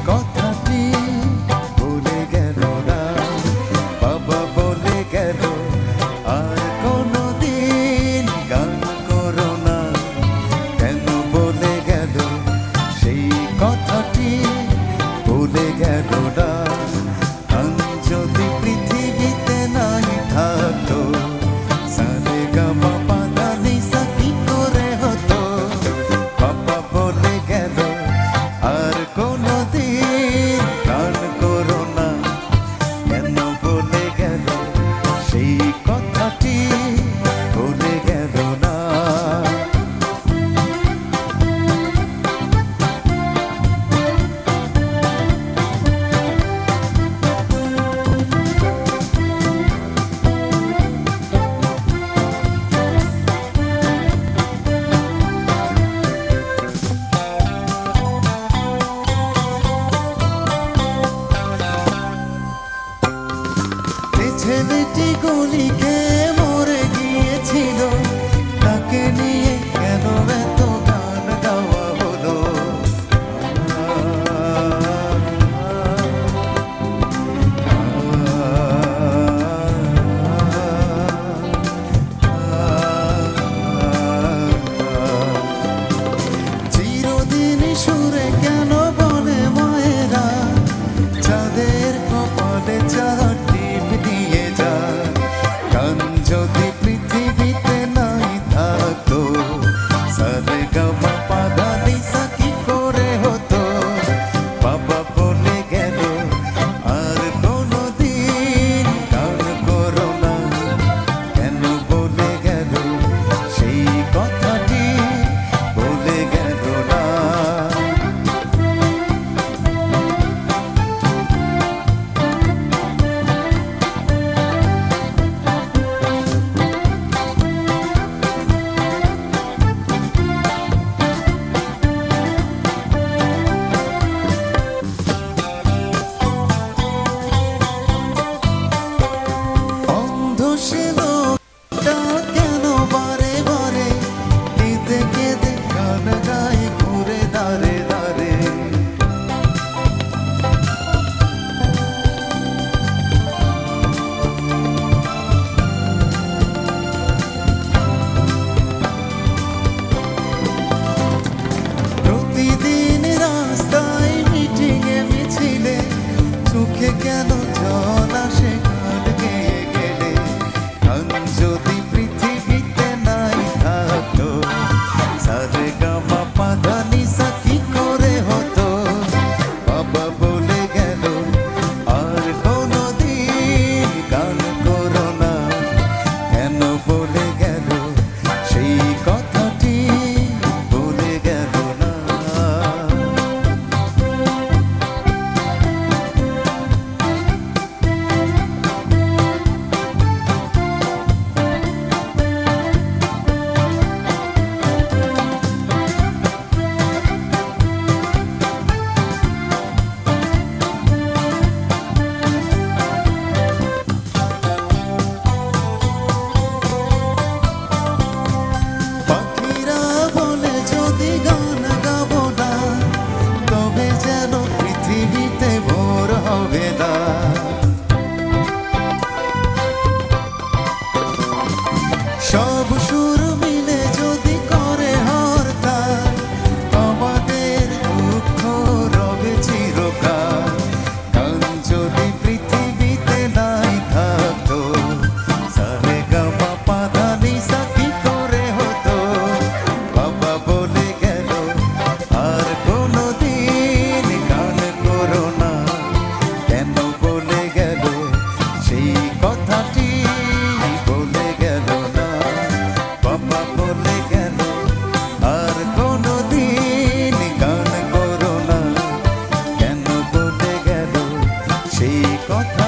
কথাটি ভুলে গেল না, বাবা বলে গেল আর কোনোদিন গান করো না। কেন বলে গেল সেই কথাটি ভুলে গেল না? গান যদি পৃথিবীতে নাই থাকতো, সারে গা মা পা ধা নি সা কি করে হতো? বাবা বলে গেল আর কোনোদিন গান করো না। কেন বলে গেল সেই কথাটি ভুলে গেল না? ছেলেটি গলিকে মরে গিয়েছিল, তাকে নিয়ে কেন এত গান গাওয়া হলো? চিরদিন সুরে কেন বলে মায়েরা, চাঁদের কপালে চাঁদ দিয়ে যা। গান যদি পৃথিবীতে নাই থাকতো, সারে গা মা পা ধা নি সা কি করে হতো? বাবা বলে গেল আর কোনোদিন গান করো না। কেন বলে গেল সেই কথাটি বলে গেল না? অন্ধ সে লোকটা কেন বারে বারে কেঁদে কেঁদে গান গায় ঘুরে দাঁড়ে দাঁড়ে? প্রতিদিন রাস্তায় মিটিংয়ে মিছিলে চোখে কেন জল আসে গান গেয়ে গেলে? গান যদি পৃথিবীতে নাই থাকতো, সারে গা মা পা ধা নি সা কি করে হতো? বাবা বলে গেল আর কোনোদিন গান করো না। কেন বলে গেল সেই কথাটি বলে গেল না? পাখিরা বলে যদি গান গাবো না, তবে যেন পৃথিবীতে ভোর হবে না। সব সুর মিলে যদি করে হরতাল, আমাদের দুঃখ রবে চিরকাল। গান যদি পৃথিবীতে নাই থাকতো, সারে গা মা পা ধা নি সা কি করে হতো? বাবা বলে গেল আর কোনোদিন গান করো না। কেন বলে গেল সেই কথাটি বলে গেল না? বাবা বলে গেল আর কোনোদিন গান করো না। কেন বলে গেল সেই কথা